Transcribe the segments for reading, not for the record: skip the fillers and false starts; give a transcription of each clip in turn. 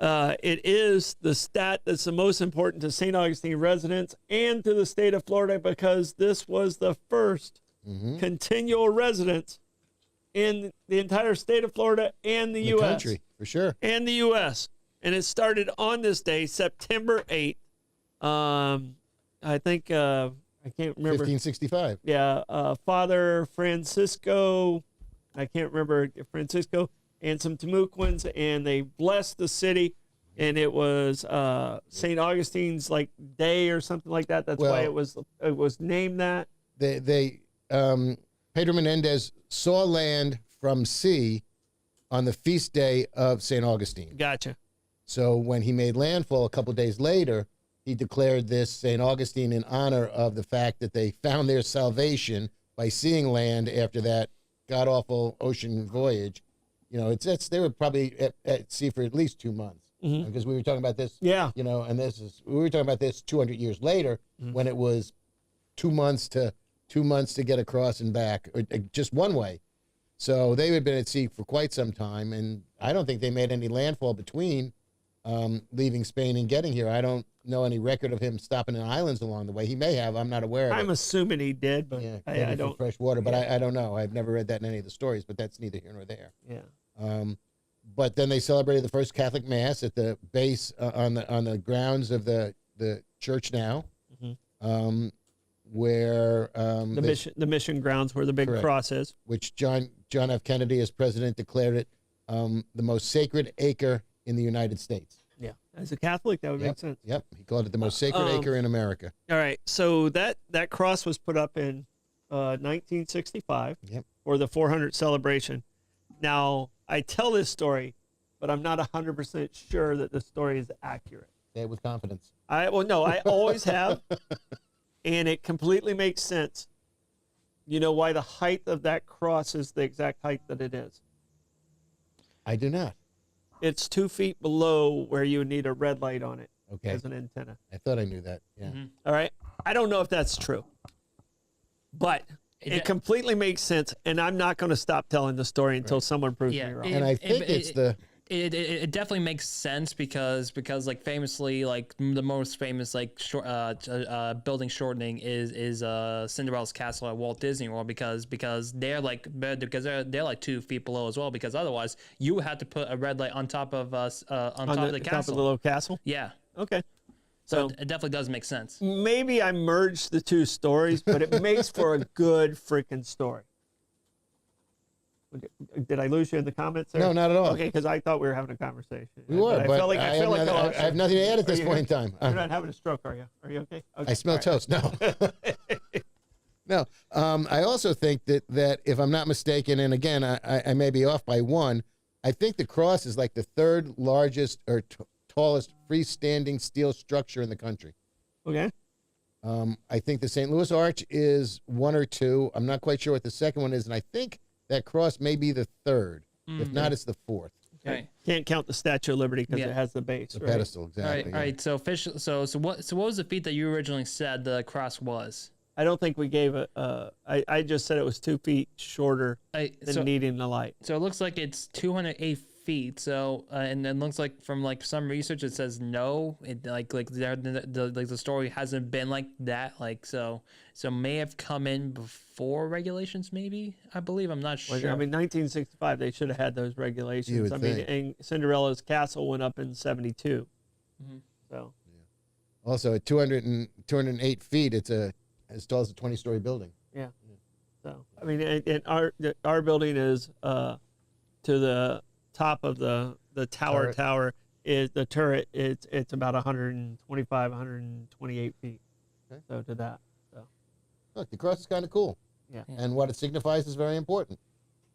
It is the stat that's the most important to St. Augustine residents and to the state of Florida because this was the first continual residence in the entire state of Florida and the U.S. country, for sure. And the U.S. And it started on this day, September 8th. I think, I can't remember. 1565. Yeah, Father Francisco, I can't remember, Francisco, and some Timucuans, and they blessed the city, and it was St. Augustine's like day or something like that. That's why it was named that. Pedro Menendez saw land from sea on the feast day of St. Augustine. Gotcha. So when he made landfall a couple days later, he declared this St. Augustine in honor of the fact that they found their salvation by seeing land after that god-awful ocean voyage. You know, they were probably at sea for at least 2 months. Because we were talking about this, you know, and we were talking about this 200 years later when it was 2 months to get across and back, or just one way. So they had been at sea for quite some time, and I don't think they made any landfall between leaving Spain and getting here. I don't know any record of him stopping in islands along the way. He may have. I'm not aware of it. I'm assuming he did, but I don't. Fresh water, but I don't know. I've never read that in any of the stories, but that's neither here nor there. Yeah. But then they celebrated the first Catholic Mass at the base on the grounds of the church now, where the mission grounds where the big cross is, which John F. Kennedy, as president, declared it the most sacred acre in the United States. Yeah, as a Catholic, that would make sense. Yep, he called it the most sacred acre in America. All right, so that cross was put up in 1965 for the 400 celebration. Now, I tell this story, but I'm not 100% sure that the story is accurate. Say it with confidence. I always have, and it completely makes sense. You know why the height of that cross is the exact height that it is? I do not. It's 2 feet below where you would need a red light on it as an antenna. I thought I knew that. Yeah. All right. I don't know if that's true, but it completely makes sense, and I'm not going to stop telling the story until someone proves me wrong. And I think it definitely makes sense because like famously, like the most famous like building shortening is Cinderella's castle at Walt Disney World because they're like 2 feet below as well, because otherwise you would have to put a red light on top of us on top of the castle. Top of the little castle? Yeah. Okay. So it definitely does make sense. Maybe I merged the two stories, but it makes for a good freaking story. Did I lose you in the comments there? No, not at all. Okay, because I thought we were having a conversation. We were, but I have nothing to add at this point in time. You're not having a stroke, are you? Are you okay? I smell toast. No. No. I also think that if I'm not mistaken, and again, I may be off by one, I think the cross is like the third largest or tallest freestanding steel structure in the country. Okay. I think the St. Louis Arch is 1 or 2. I'm not quite sure what the second one is, and I think that cross may be the third. If not, it's the 4th. Okay. Can't count the Statue of Liberty because it has the base. The pedestal, exactly. All right. So official. So what was the feet that you originally said the cross was? I don't think we gave it. I just said it was 2 feet shorter than needing the light. So it looks like it's 208 feet. So and then looks like from like some research it says no. It the story hasn't been like that. Like so may have come in before regulations. Maybe I believe. I'm not sure. I mean, 1965 they should have had those regulations. I mean, and Cinderella's castle went up in 72. So. Yeah. Also at 208 feet, it's as tall as a 20-story building. Yeah. So I mean, and our building is to the top of the tower. Tower is the turret. It's about 125, 128 feet. Okay. So to that. So look, the cross is kind of cool. Yeah. And what it signifies is very important.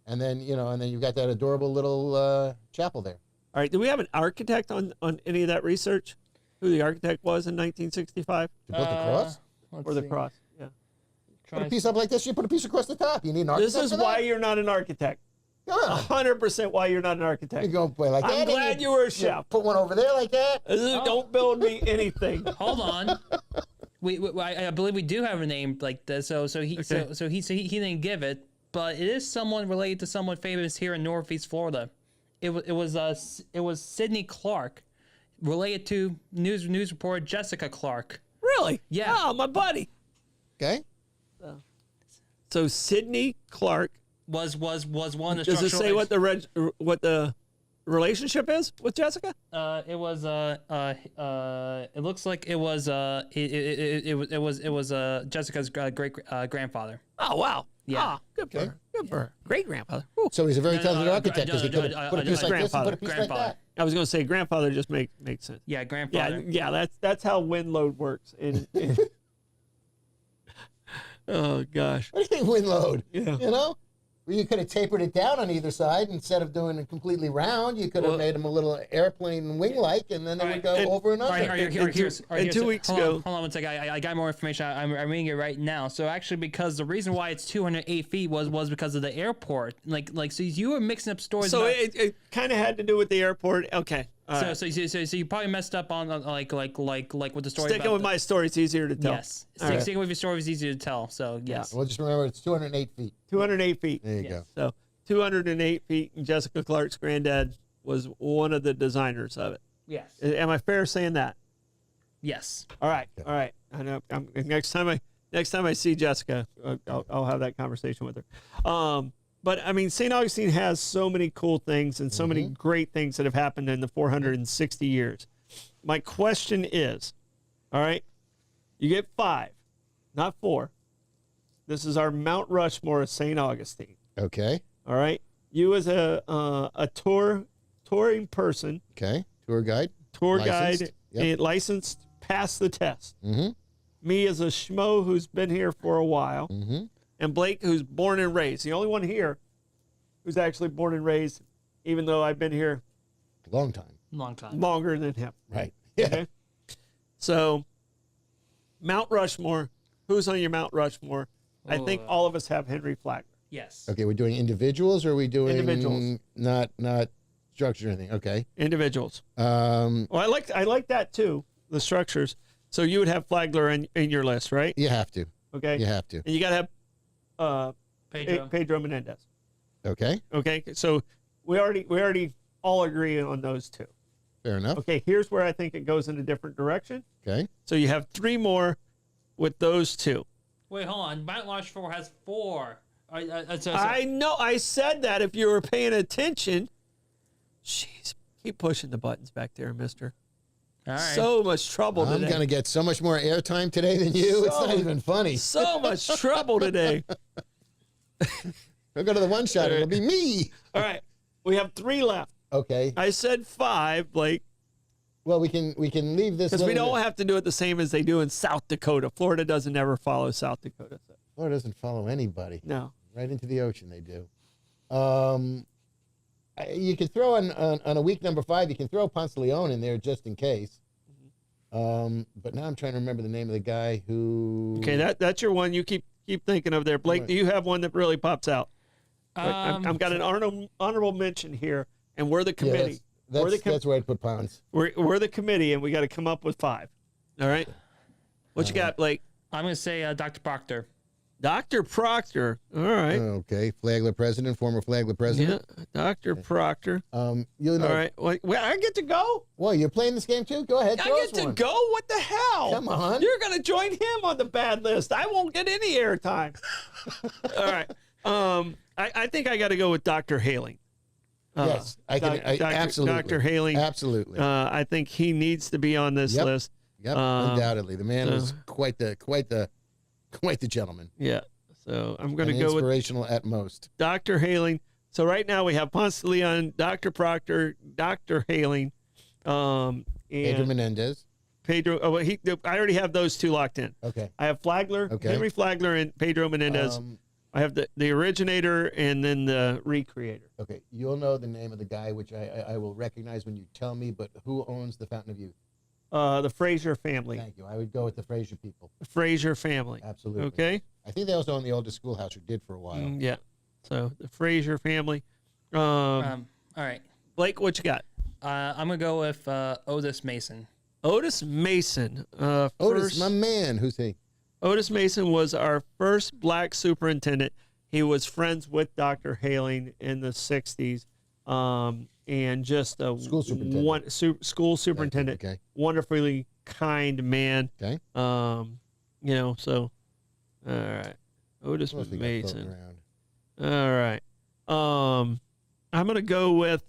And then you've got that adorable little chapel there. All right. Do we have an architect on any of that research? Who the architect was in 1965? To put the cross? Or the cross? Yeah. Put a piece up like this. You put a piece across the top. You need an architect. This is why you're not an architect. 100% why you're not an architect. You go play like that. I'm glad you were a chef. Put one over there like that. Don't build me anything. Hold on. I believe we do have a name like this. So he didn't give it, but it is someone related to someone famous here in Northeast Florida. It was Sidney Clark, related to news reporter Jessica Clark. Really? Yeah. Oh, my buddy. Okay. So Sidney Clark. Was one of the Does it say what the relationship is with Jessica? It was it looks like it was Jessica's great grandfather. Oh wow. Yeah. Oh, good for her. Good for her. Great grandfather. Ooh. So he's a very talented architect because he could no, have put a piece like this and put a piece like grandfather. that. I was going to say grandfather just makes sense. Yeah, grandfather. Yeah. That's how wind load works. Oh gosh. What do you mean wind load? Yeah. You know? Well, you could have tapered it down on either side instead of doing it completely round. You could have made them a little airplane wing-like, and then they would go over and under. 2 weeks ago. Hold on one second. I got more information. I'm reading it right now. So actually, because the reason why it's 208 feet was because of the airport. So you were mixing up stories. So about, it kind of had to do with the airport. Okay. So you probably messed up on like with the story. Sticking with my story, it's easier to tell. Yes. Sticking with your story is easier to tell. So yes. Well, just remember it's 208 feet. 208 feet. There you go. So 208 feet, and Jessica Clark's granddad was one of the designers of it. Yes. Am I fair saying that? Yes. All right. I know. Next time I see Jessica, I'll have that conversation with her. But I mean, St. Augustine has so many cool things and so many great things that have happened in the 460 years. My question is, all right, you get 5, not 4. This is our Mount Rushmore of St. Augustine. Okay. All right. You as a touring person. Okay. Tour guide. Licensed. Yep. Licensed, pass the test. Mm-hmm. Me as a schmo who's been here for a while. Mm-hmm. And Blake, who's born and raised. The only one here who's actually born and raised, even though I've been here Long time. longer than him. Right. Yeah. Okay? So, Mount Rushmore. Who's on your Mount Rushmore? I think all of us have Henry Flagler. Yes. Okay, we're doing individuals, or are we doing Individuals. Not structure or anything? Okay. Individuals. Um, Well, I like that too. The structures. So you would have Flagler in your list, right? you have to. Okay. You have to. And you got to have Pedro. Pedro Menendez. Okay. Okay. So we already all agree on those 2. Fair enough. Okay. Here's where I think it goes in a different direction. Okay. So you have 3 more with those 2. Wait, hold on. Mount Rushmore has 4. I know. I said that if you were paying attention. Jeez, keep pushing the buttons back there, mister. All right. So much trouble I'm today. going to get so much more airtime today than you. It's not even funny. So much trouble today. I'll go to the one shot. It'll be me. All right. We have 3 left. Okay. I said 5, Blake, Well, we can leave this. because we little don't bit- have to do it the same as they do in South Dakota. Florida doesn't ever follow South Dakota. So, Florida doesn't follow anybody. no. Right into the ocean, they do. You can throw on a week number 5. You can throw Ponce Leon in there just in case. But now I'm trying to remember the name of the guy who. Okay, that's your one. You keep thinking of there. Blake, Right. do you have one that really pops out? I've got an Um, honorable mention here, and we're the committee. Yeah, we're, that's where I'd put Ponce. we're the committee, and we got to come up with 5. All right? What you got, Blake? I'm going to say Dr. Proctor. Dr. Proctor. All right. Okay, Flagler president, former Flagler president. Yeah, Dr. Proctor. You know. All right. Wait, I get to go? Well, you're playing this game too. Go ahead. I throw get us to one. go? What the hell? Come on. You're going to join him on the bad list. I won't get any airtime. All right. I think I got to go with Dr. Haling. Yes, I can. Absolutely. Dr. Haling. Absolutely. I think he needs to be on this Yep. list. Yep, undoubtedly. The man was quite the gentleman. Yeah. So I'm going And to go with inspirational at most. Dr. Haling. So right now we have Ponce de Leon, Dr. Proctor, Dr. Haling, and Pedro Menendez. Pedro. Oh, I already have those 2 locked in. Okay. I have Flagler, Okay. Henry Flagler, and Pedro Menendez. I have the originator and then the recreator. Okay. You'll know the name of the guy, which I will recognize when you tell me. But who owns the Fountain of Youth? The Fraser family. Thank you. I would go with the Fraser people. The Fraser family. Absolutely. Okay. I think they also own the oldest schoolhouse, or did for a while. Yeah. So the Fraser family. All right. Blake, what you got? I'm going to go with Otis Mason. Otis Mason. Otis, First, my man. Who's he? Otis Mason was our first black superintendent. He was friends with Dr. Haling in the 60s. and just a School superintendent. school superintendent. Okay. Wonderfully kind man. Okay. You know, so all right. Otis What else we got floating Mason. around? All right. I'm gonna go with.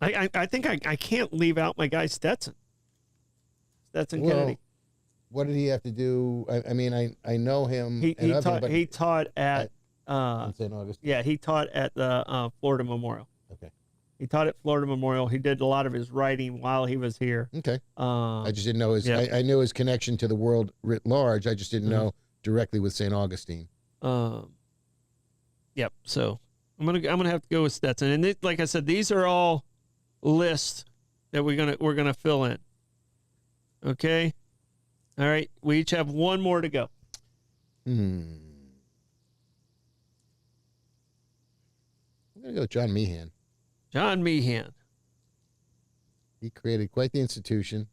I think I can't leave out my guy Stetson. Stetson Kennedy. What did he have to do? I mean, I know him. He taught at St. Augustine. yeah, he taught at the Florida Memorial. Okay. He taught at Florida Memorial. He did a lot of his writing while he was here. Okay. I just didn't know his. Yeah. I knew his connection to the world writ large. I just didn't know directly with St. Augustine. Yep. So I'm gonna have to go with Stetson. And like I said, these are all lists that we're gonna fill in. Okay. All right. We each have one more to go. I'm gonna go with John Meehan. John Meehan. He created quite the institution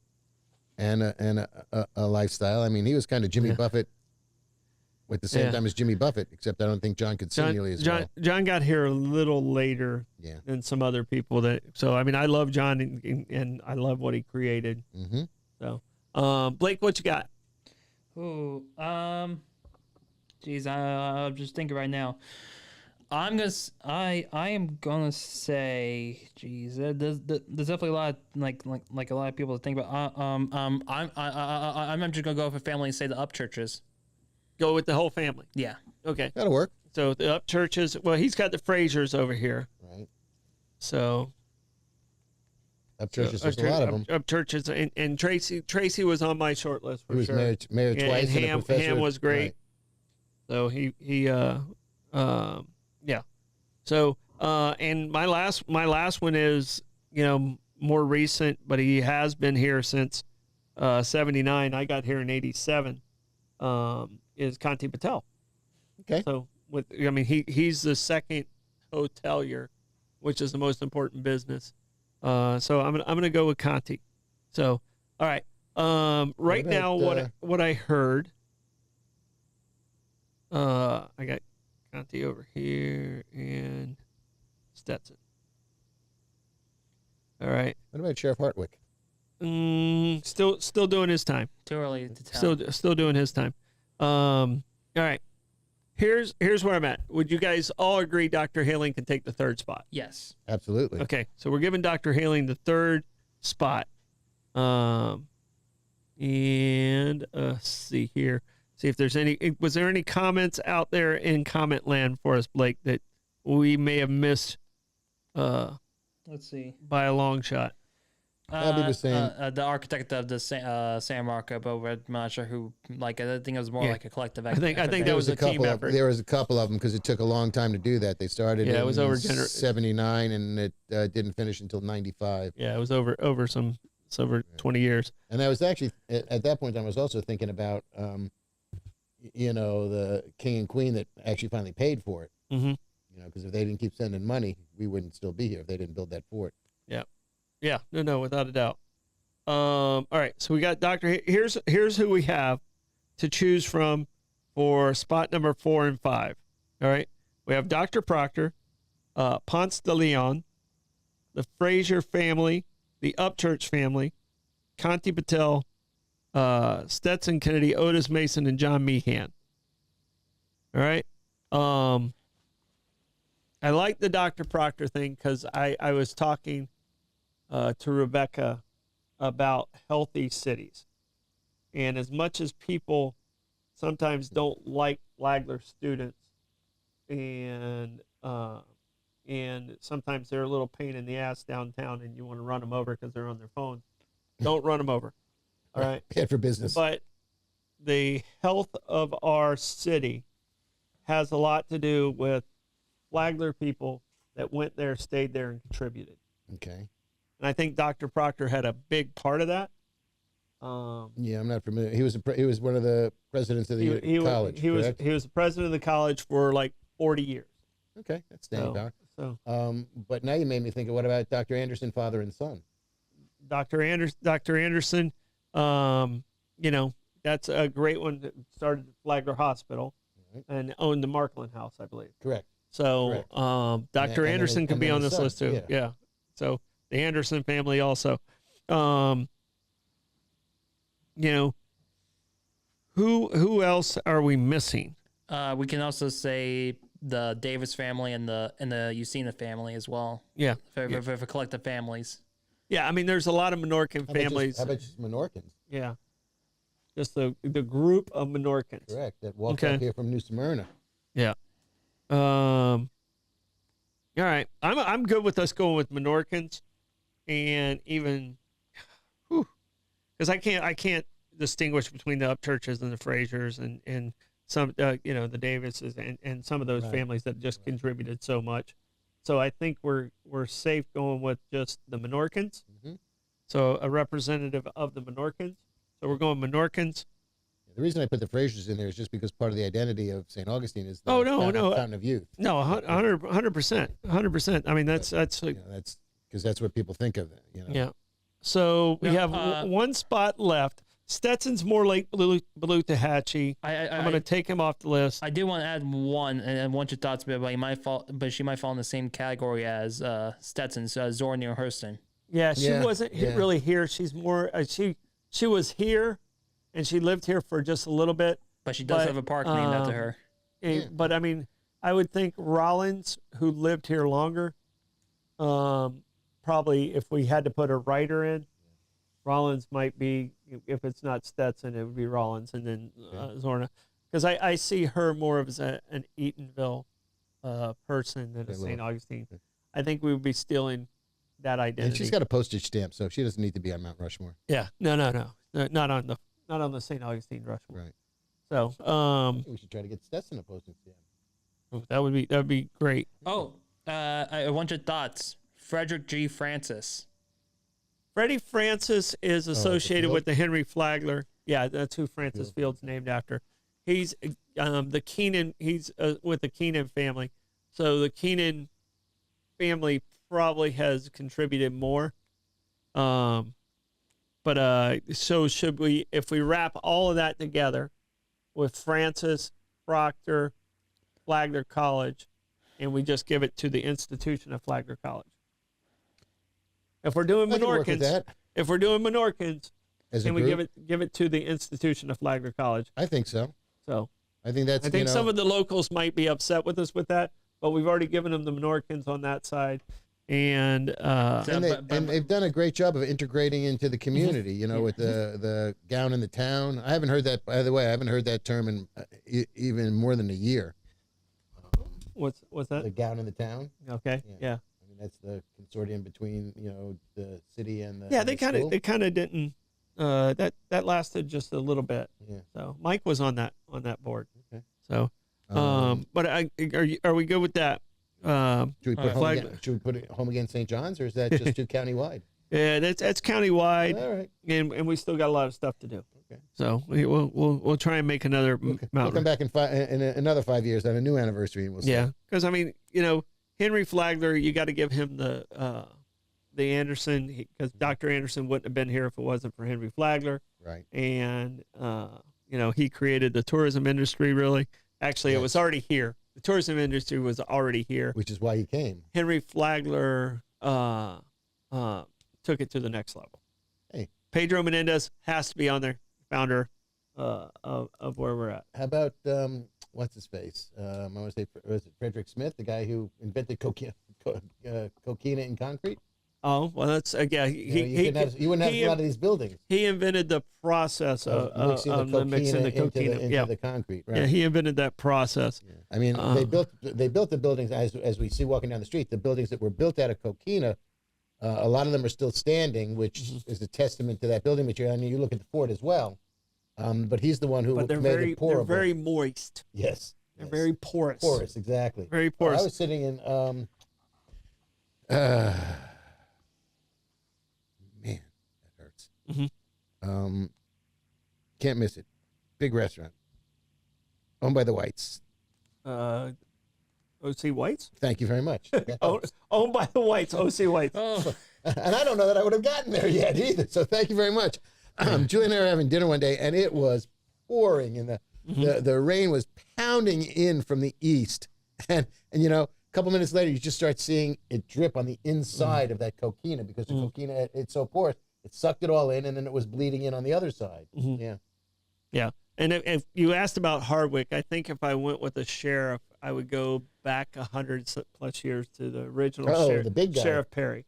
and a lifestyle. I mean, he was kind of Jimmy Buffett at the same time as Jimmy Buffett, except I don't think John could sing nearly as well. John got here a little later than some other people. So, I mean, I love John and I love what he created. Mm-hmm. So, Blake, what you got? Ooh, geez, I'm just thinking right now. I am gonna say, geez, there's definitely a lot like a lot of people to think about. I'm just gonna go for family and say the Upchurches. Go with the whole family. Yeah. Okay. That'll work. So the Upchurches. Well, he's got the Frasers over here. Right. So. Upchurches, there's a lot of them. Upchurches, and Tracy was on my short list for sure. He was mayor twice. And Ham was great. Right. So yeah. So and my last one is, you know, more recent, but he has been here since 79. I got here in 87. Is Kanti Patel. Okay. So he's the second hotelier, which is the most important business. So I'm gonna go with Kanti. So all right. Right now, what I heard. I got Kanti over here and Stetson. All right. What about Sheriff Hartwick? Still doing his time. Too early to tell. Still doing his time. All right. Here's where I'm at. Would you guys all agree Dr. Haling can take the third spot? Yes. Absolutely. Okay, so we're giving Dr. Haling the third spot. And see here. See if there's was there any comments out there in comment land for us, Blake, that we may have missed Let's see. by a long shot? I'll be the same. The architect of the San Marco, but I'm not sure who. Like, I think it was more like a collective effort. I think that was a team effort. There was a couple of them because it took a long time to do that. They started in it was over 79 and it didn't finish until 95. Yeah, it was over 20 years. And I was actually at that point I was also thinking about the king and queen that actually finally paid for it. Mm-hmm. Because if they didn't keep sending money, we wouldn't still be here if they didn't build that fort. Yeah, no, without a doubt. All right, so we got Dr. Here's who we have to choose from for spot number 4 and 5. All right, we have Dr. Proctor, Ponce de Leon, the Fraser family, the Upchurch family, Kanti Patel, Stetson Kennedy, Otis Mason, and John Meehan. All right. I like the Dr. Proctor thing because I was talking to Rebecca about healthy cities. And as much as people sometimes don't like Flagler students and sometimes they're a little pain in the ass downtown and you want to run them over because they're on their phones, don't run them over. All right. Bad for business. But the health of our city has a lot to do with Flagler people that went there, stayed there, and contributed. Okay. And I think Dr. Proctor had a big part of that. Yeah, I'm not familiar. He was one of the presidents of the college. He was the president of the college for like 40 years. Okay, that's staying power. So, but now you made me think of what about Dr. Anderson, father and son? Dr. Anderson, that's a great one that started Flagler Hospital and owned the Markland House, I believe. Correct. So Dr. then Anderson could and be then on the this son, list too. yeah. Yeah. So the Anderson family also. You know, who else are we missing? We can also say the Davis family and the Usina family as well. Yeah. For collective families. Yeah. I mean, there's a lot of Menorcan families. How about just Menorcans? Yeah. Just the group of Menorcans. Correct. That walked up here from New Smyrna. Yeah. All right. I'm good with us going with Menorcans, and even, because I can't distinguish between the Upchurches and the Frasers and some the Davises and some of those families that just contributed so much. So I think we're safe going with just the Menorcans. Mm-hmm. So a representative of the Menorcans. So we're going Menorcans. The reason I put the Frasers in there is just because part of the identity of St. Augustine is the fountain of youth. No, 100%. I mean, that's because that's what people think of. Yeah. So we have one spot left. Stetson's more like Beluga-Hatchie. I'm going to take him off the list. I do want to add one, and I want your thoughts about but she might fall in the same category as Stetson's Zora Neale Hurston. Yeah, she wasn't really here. She's more she was here, and she lived here for just a little bit. But she does have a park named after her. But I mean, I would think Rollins, who lived here longer, probably if we had to put a writer in, Rollins might be, if it's not Stetson, it would be Rollins, and then Zorna. Because I see her more of as an Eatonville person than a St. Augustine. I think we would be stealing that identity. And she's got a postage stamp, so she doesn't need to be on Mount Rushmore. Yeah, no, not on the St. Augustine Rushmore. Right. So, we should try to get Stetson a postage stamp. that would be great. Oh, I want your thoughts. Frederick G. Francis. Freddie Francis is associated Field? with the Henry Flagler. Yeah, that's who Francis Field's named after. He's the Keenan. He's with the Keenan family. So the Keenan family probably has contributed more. So should we, if we wrap all of that together with Francis, Proctor, Flagler College, and we just give it to the institution of Flagler College? If we're doing Menorcans, can we give it to the institution of Flagler College? I think so. So I think that's. I think some of the locals might be upset with us with that, but we've already given them the Menorcans on that side, and they've done a great job of integrating into the community. You know, with the gown in the town. I haven't heard that. By the way, I haven't heard that term in even more than a year. What's that? The gown in the town. Okay. Yeah. That's the consortium between the city and the they kind of didn't that lasted just a little bit. Yeah. So Mike was on that board. Okay. So but are we good with that? Should we put it home against St. John's, or is that just too countywide? Yeah, that's countywide. All right. And we still got a lot of stuff to do. Okay. So we'll try and make another mountain. We'll come back in another 5 years on a new anniversary, and we'll see. Yeah, because I mean, Henry Flagler, you got to give him the Anderson, because Dr. Anderson wouldn't have been here if it wasn't for Henry Flagler. Right. And he created the tourism industry. Really, actually, It was already here. The tourism industry was already here, which is why he came. Henry Flagler took it to the next level. Hey, Pedro Menendez has to be on there, founder of where we're at. How about what's his face? I want to say, was it Frederick Smith, the guy who invented coquina in concrete? Oh, well, that's you wouldn't have a lot of these buildings. He invented the process of mixing the coquina into the concrete. Right? Yeah, he invented that process. Yeah. I mean, they built the buildings as we see walking down the street. The buildings that were built out of coquina, a lot of them are still standing, which is a testament to that building material. I mean, you look at the fort as well. But he's the one who made it pourable. They're very moist. Yes. They're very porous. Porous, exactly. Very porous. I was sitting in, man, that hurts. Mm-hmm. Can't miss it. Big restaurant. Owned by the Whites. O.C. Whites? Thank you very much. Owned by the Whites, O.C. Whites. Oh. And I don't know that I would have gotten there yet either. So thank you very much. Julie and I were having dinner one day, and it was pouring, and the rain was pounding in from the east. And you know, a couple minutes later, you just start seeing it drip on the inside of that coquina because the coquina, it's so porous, it sucked it all in, and then it was bleeding in on the other side. Yeah. Yeah. And if you asked about Hardwick, I think if I went with the sheriff, I would go back 100+ years to the original sheriff, the big guy. Sheriff Perry.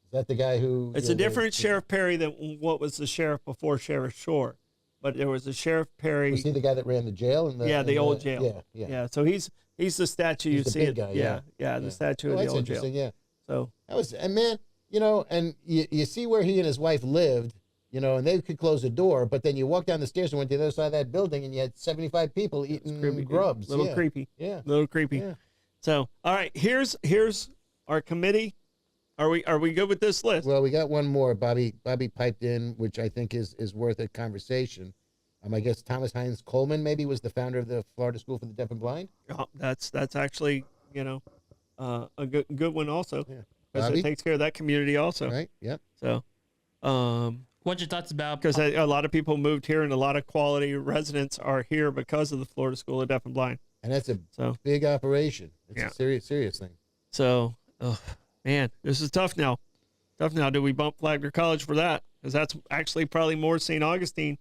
Is that the guy who? It's a different Sheriff Perry than what was the sheriff before Sheriff Shore. But there was a Sheriff Perry. Was he the guy that ran the jail? The old jail. Yeah. So he's the statue you see. Big guy, the statue of the old jail. Yeah. So that was, and man, you know, and you see where he and his wife lived, you know, and they could close the door, but then you walk down the stairs and went to the other side of that building, and you had 75 people eating grubs. Little creepy. Yeah. Little creepy. Yeah. So all right, here's our committee. Are we good with this list? Well, we got one more. Bobby piped in, which I think is worth a conversation. I guess Thomas Hines Coleman maybe was the founder of the Florida School for the Deaf and Blind. Oh, that's actually, you know, a good one also. Yeah. Because it takes care of that community also. Right. Yep. So, What's your thoughts about? because a lot of people moved here, and a lot of quality residents are here because of the Florida School of Deaf and Blind. And that's a So, big operation. It's Yeah. a serious thing. so, oh, man, this is tough now. Do we bump Flagler College for that? Because that's actually probably more St. Augustine,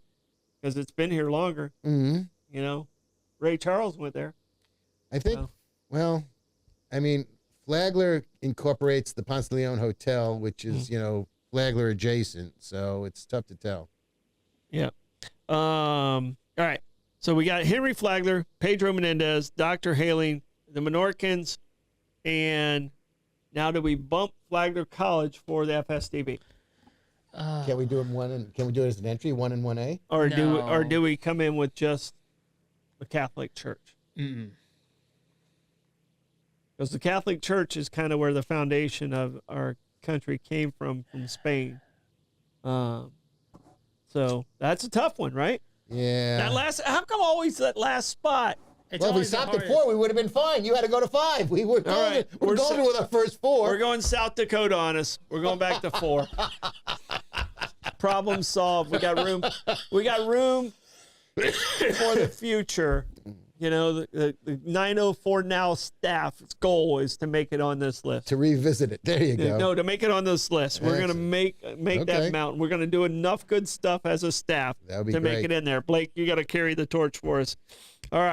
because it's been here longer. Mm-hmm. You know, Ray Charles went there. I think. So. Well, I mean, Flagler incorporates the Ponce de Leon Hotel, which is you know Flagler adjacent, so it's tough to tell. Yeah. All right. So we got Henry Flagler, Pedro Menendez, Dr. Haling, the Menorcans, and now do we bump Flagler College for the FSDB, Can we do it Can we do it as an entry, 1 and 1A? or No. do we come in with just the Catholic Church? Because the Catholic Church is kind of where the foundation of our country came from Spain. So that's a tough one, right? Yeah. How come always that last spot? It's Well, if we always the stopped at hardest. 4, we would have been fine. You had to go to 5. We were golden. right. We're We're golden so- with our first 4. We're going South Dakota on us. We're going back to 4. Problem solved. We got room. We got room for the future. You know, the 904 Now staff's goal is to make it on this list. To revisit it. There you go. No, to make it on this list. We're going to make Okay. that mountain. We're going to do enough good stuff as a staff That would be to make great. it in there. Blake, you got to carry the torch for us. All right.